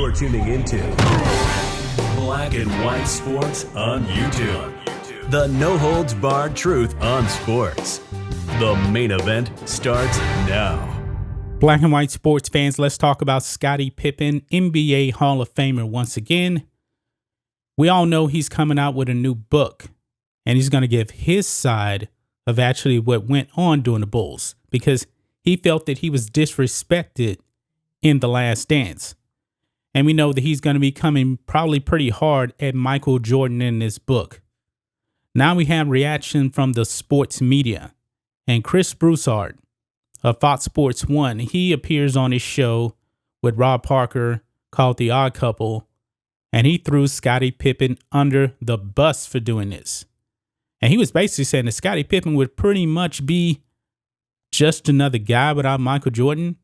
You're tuning into Black and White Sports on YouTube. The no-holds-barred truth on sports. The main event starts now. Black and white sports fans, let's talk about Scottie Pippen, NBA Hall of Famer once again. We all know he's coming out with a new book, and he's going to give his side of actually what went on during the Bulls, because he felt that he was disrespected in The Last Dance. And we know that he's going to be coming probably pretty hard at Michael Jordan in this book. Now we have reaction from the sports media. And Chris Broussard of Fox Sports 1, he appears on his show with Rob Parker called The Odd Couple, and he threw Scottie Pippen under the bus for doing this. And he was basically saying that Scottie Pippen would pretty much be just another guy without Michael Jordan.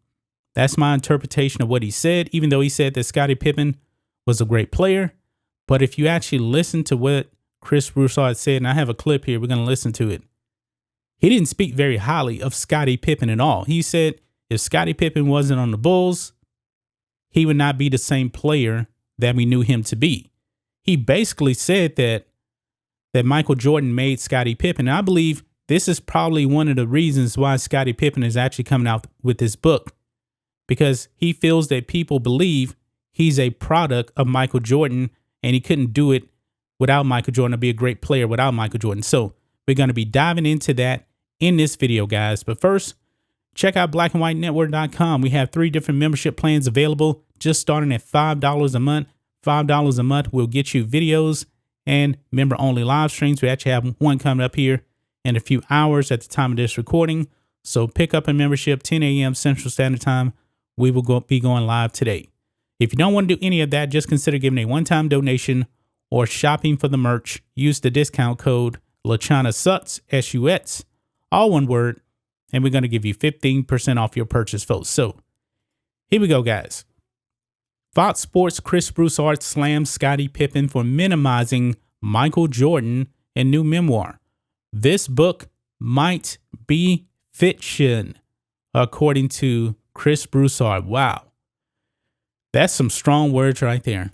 That's my interpretation of what he said, even though he said that Scottie Pippen was a great player. But if you actually listen to what Chris Broussard said, and I have a clip here, we're going to listen to it. He didn't speak very highly of Scottie Pippen at all. He said if Scottie Pippen wasn't on the Bulls, he would not be the same player that we knew him to be. He basically said that Michael Jordan made Scottie Pippen. And I believe this is probably one of the reasons why Scottie Pippen is actually coming out with this book, because he feels that people believe he's a product of Michael Jordan and he couldn't do it without Michael Jordan or be a great player without Michael Jordan. So we're going to be diving into that in this video, guys. But first, check out blackandwhitenetwork.com. We have 3 different membership plans available, just starting at $5 a month. $5 a month will get you videos and member-only live streams. We actually have one coming up here in a few hours at the time of this recording. So pick up a membership, 10 a.m. Central Standard Time. We will be going live today. If you don't want to do any of that, just consider giving a one-time donation or shopping for the merch. Use the discount code LaChanaSuts, S-U-X, all one word, and we're going to give you 15% off your purchase, folks. So here we go, guys. Fox Sports' Chris Broussard slams Scottie Pippen for minimizing Michael Jordan in new memoir. This book might be fiction, according to Chris Broussard. Wow. That's some strong words right there.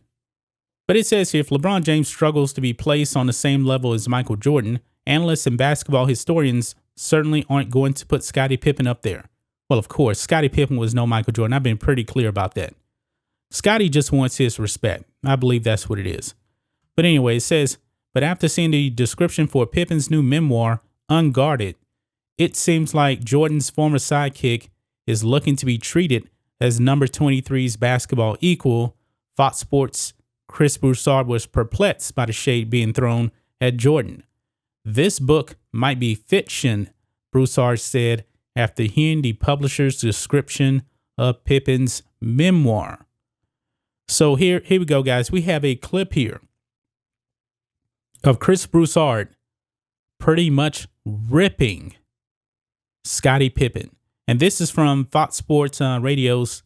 But it says here, if LeBron James struggles to be placed on the same level as Michael Jordan, analysts and basketball historians certainly aren't going to put Scottie Pippen up there. Well, of course, Scottie Pippen was no Michael Jordan. I've been pretty clear about that. Scottie just wants his respect. I believe that's what it is. But anyway, it says, but after seeing the description for Pippen's new memoir, Unguarded, it seems like Jordan's former sidekick is looking to be treated as number 23's basketball equal. Fox Sports' Chris Broussard was perplexed by the shade being thrown at Jordan. This book might be fiction, Broussard said after hearing the publisher's description of Pippen's memoir. So here we go, guys. We have a clip here of Chris Broussard pretty much ripping Scottie Pippen. And this is from Fox Sports Radio's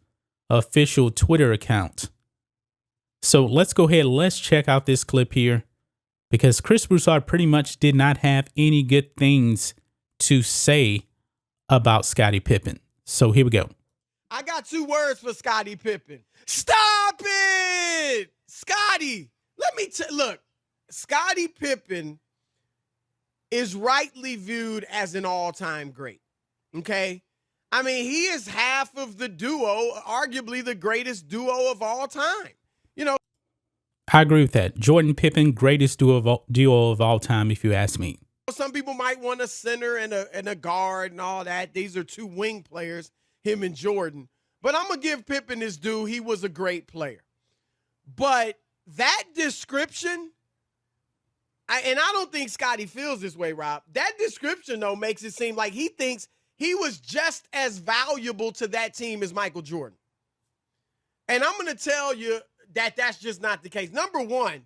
official Twitter account. So let's go ahead. Let's check out this clip here, because Chris Broussard pretty much did not have any good things to say about Scottie Pippen. So here we go. I got 2 words for Scottie Pippen. Stop it! Scottie, look, Scottie Pippen is rightly viewed as an all-time great, okay? I mean, he is half of the duo, arguably the greatest duo of all time. You know, I agree with that. Jordan Pippen, greatest duo of all time, if you ask me. some people might want a center and a guard and all that. These are 2 wing players, him and Jordan. But I'm going to give Pippen his due. He was a great player. But that description, and I don't think Scottie feels this way, Rob. That description, though, makes it seem like he thinks he was just as valuable to that team as Michael Jordan. And I'm going to tell you that that's just not the case. Number one,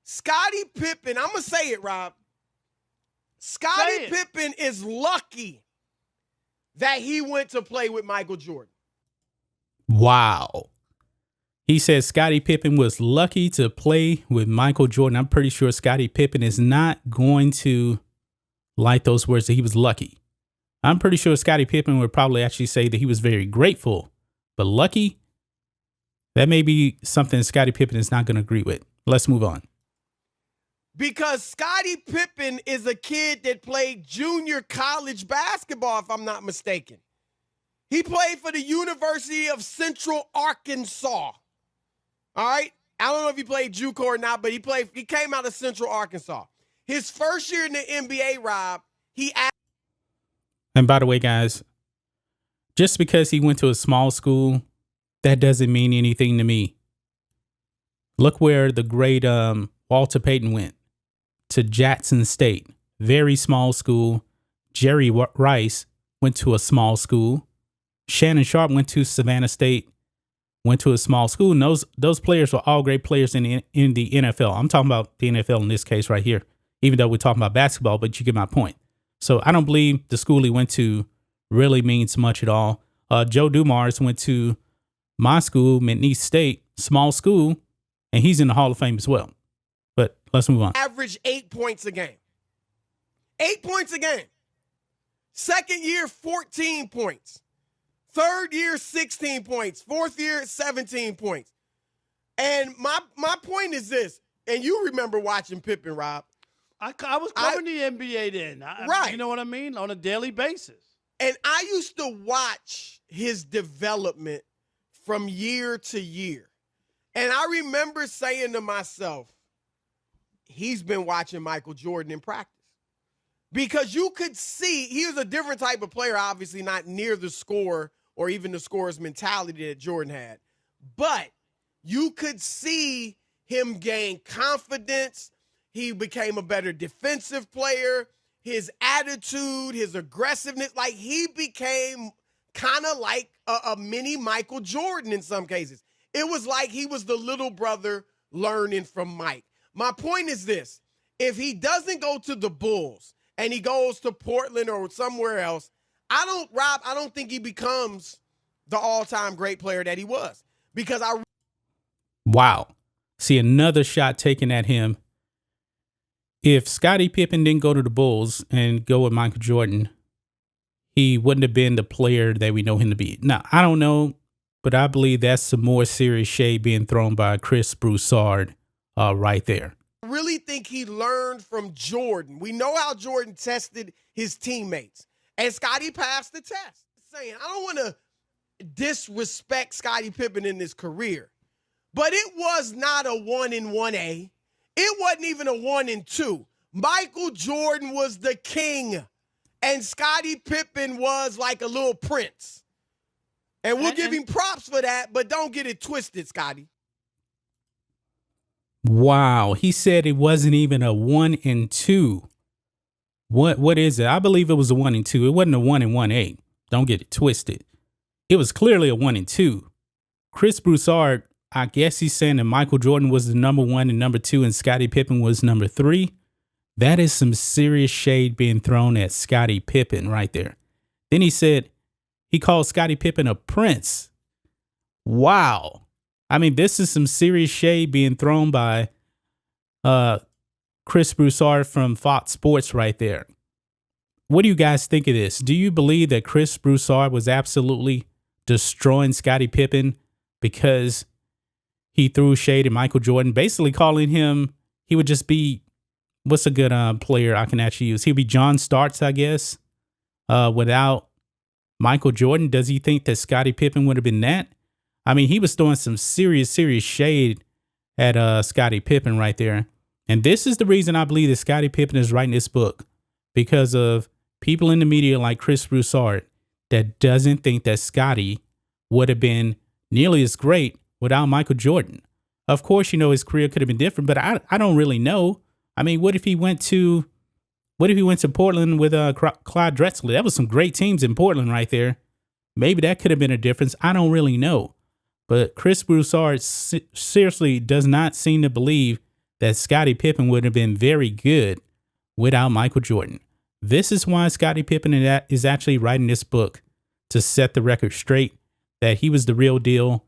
Scottie Pippen, I'm going to say it, Rob. Scottie Pippen is lucky that he went to play with Michael Jordan. Wow. He says Scottie Pippen was lucky to play with Michael Jordan. I'm pretty sure Scottie Pippen is not going to like those words that he was lucky. I'm pretty sure Scottie Pippen would probably actually say that he was very grateful, but lucky, That may be something Scottie Pippen is not going to agree with. Let's move on. Because Scottie Pippen is a kid that played junior college basketball, if I'm not mistaken. He played for the University of Central Arkansas. All right? I don't know if he played JUCO or not, but he came out of Central Arkansas. His first year in the NBA, Rob, And by the way, guys, just because he went to a small school, that doesn't mean anything to me. Look where the great Walter Payton went. To Jackson State, very small school. Jerry Rice went to a small school. Shannon Sharp went to Savannah State, went to a small school. And those players were all great players in the NFL. I'm talking about the NFL in this case right here, even though we're talking about basketball, but you get my point. So I don't believe the school he went to really means much at all. Joe Dumars went to my school, McNeese State, small school, and he's in the Hall of Fame as well. But let's move on. Average 8 points a game. 8 points a game. Second year, 14 points. Third year, 16 points. Fourth year, 17 points. And my point is this, and you remember watching Pippen, Rob. I was covering the NBA then. Right. You know what I mean? On a daily basis. And I used to watch his development from year to year. And I remember saying to myself, he's been watching Michael Jordan in practice. Because you could see he was a different type of player, obviously not near the score or even the scorer's mentality that Jordan had. But you could see him gain confidence. He became a better defensive player. His attitude, his aggressiveness, like he became kind of like a mini Michael Jordan in some cases. It was like he was the little brother learning from Mike. My point is this. If he doesn't go to the Bulls and he goes to Portland or somewhere else, I don't think he becomes the all-time great player that he was. Because Wow. See, another shot taken at him. If Scottie Pippen didn't go to the Bulls and go with Michael Jordan, he wouldn't have been the player that we know him to be. Now, I don't know, but I believe that's some more serious shade being thrown by Chris Broussard right there. I really think he learned from Jordan. We know how Jordan tested his teammates, and Scottie passed the test. Saying, I don't want to disrespect Scottie Pippen in his career, but it was not a 1 in 1A. It wasn't even a 1 in 2. Michael Jordan was the king, and Scottie Pippen was like a little prince. And we'll give him props for that, but don't get it twisted, Scottie. Wow. He said it wasn't even a 1 in 2. What is it? I believe it was a 1 in 2. It wasn't a 1 in 1A. Don't get it twisted. It was clearly a 1 in 2. Chris Broussard, I guess he's saying that Michael Jordan was the number 1 and number 2 and Scottie Pippen was number 3. That is some serious shade being thrown at Scottie Pippen right there. Then he said he called Scottie Pippen a prince. Wow. I mean, this is some serious shade being thrown by Chris Broussard from Fox Sports right there. What do you guys think of this? Do you believe that Chris Broussard was absolutely destroying Scottie Pippen because he threw shade at Michael Jordan, basically calling him, he would just be, what's a good player I can actually use? He'd be John Starks, I guess, without Michael Jordan. Does he think that Scottie Pippen would have been that? I mean, he was throwing some serious shade at Scottie Pippen right there. And this is the reason I believe that Scottie Pippen is writing this book, because of people in the media like Chris Broussard that doesn't think that Scottie would have been nearly as great without Michael Jordan. Of course, you know, his career could have been different, but I don't really know. I mean, what if he went to Portland with Clyde Drexler? That was some great teams in Portland right there. Maybe that could have been a difference. I don't really know. But Chris Broussard seriously does not seem to believe that Scottie Pippen would have been very good without Michael Jordan. This is why Scottie Pippen is actually writing this book, to set the record straight that he was the real deal.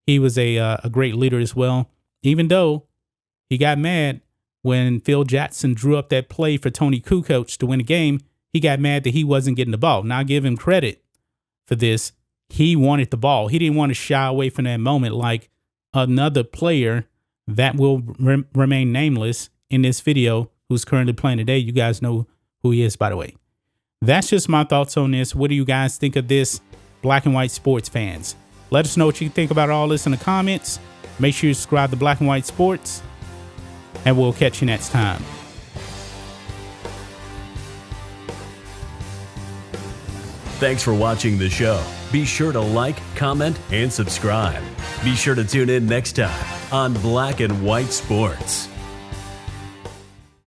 He was a great leader as well, even though he got mad when Phil Jackson drew up that play for Tony Kukoc to win the game. He got mad that he wasn't getting the ball. Now, I give him credit for this. He wanted the ball. He didn't want to shy away from that moment like another player that will remain nameless in this video who's currently playing today. You guys know who he is, by the way. That's just my thoughts on this. What do you guys think of this, Black and White Sports fans? Let us know what you think about all this in the comments. Make sure you subscribe to Black and White Sports, and we'll catch you next time. Thanks for watching the show. Be sure to like, comment, and subscribe. Be sure to tune in next time on Black and White Sports.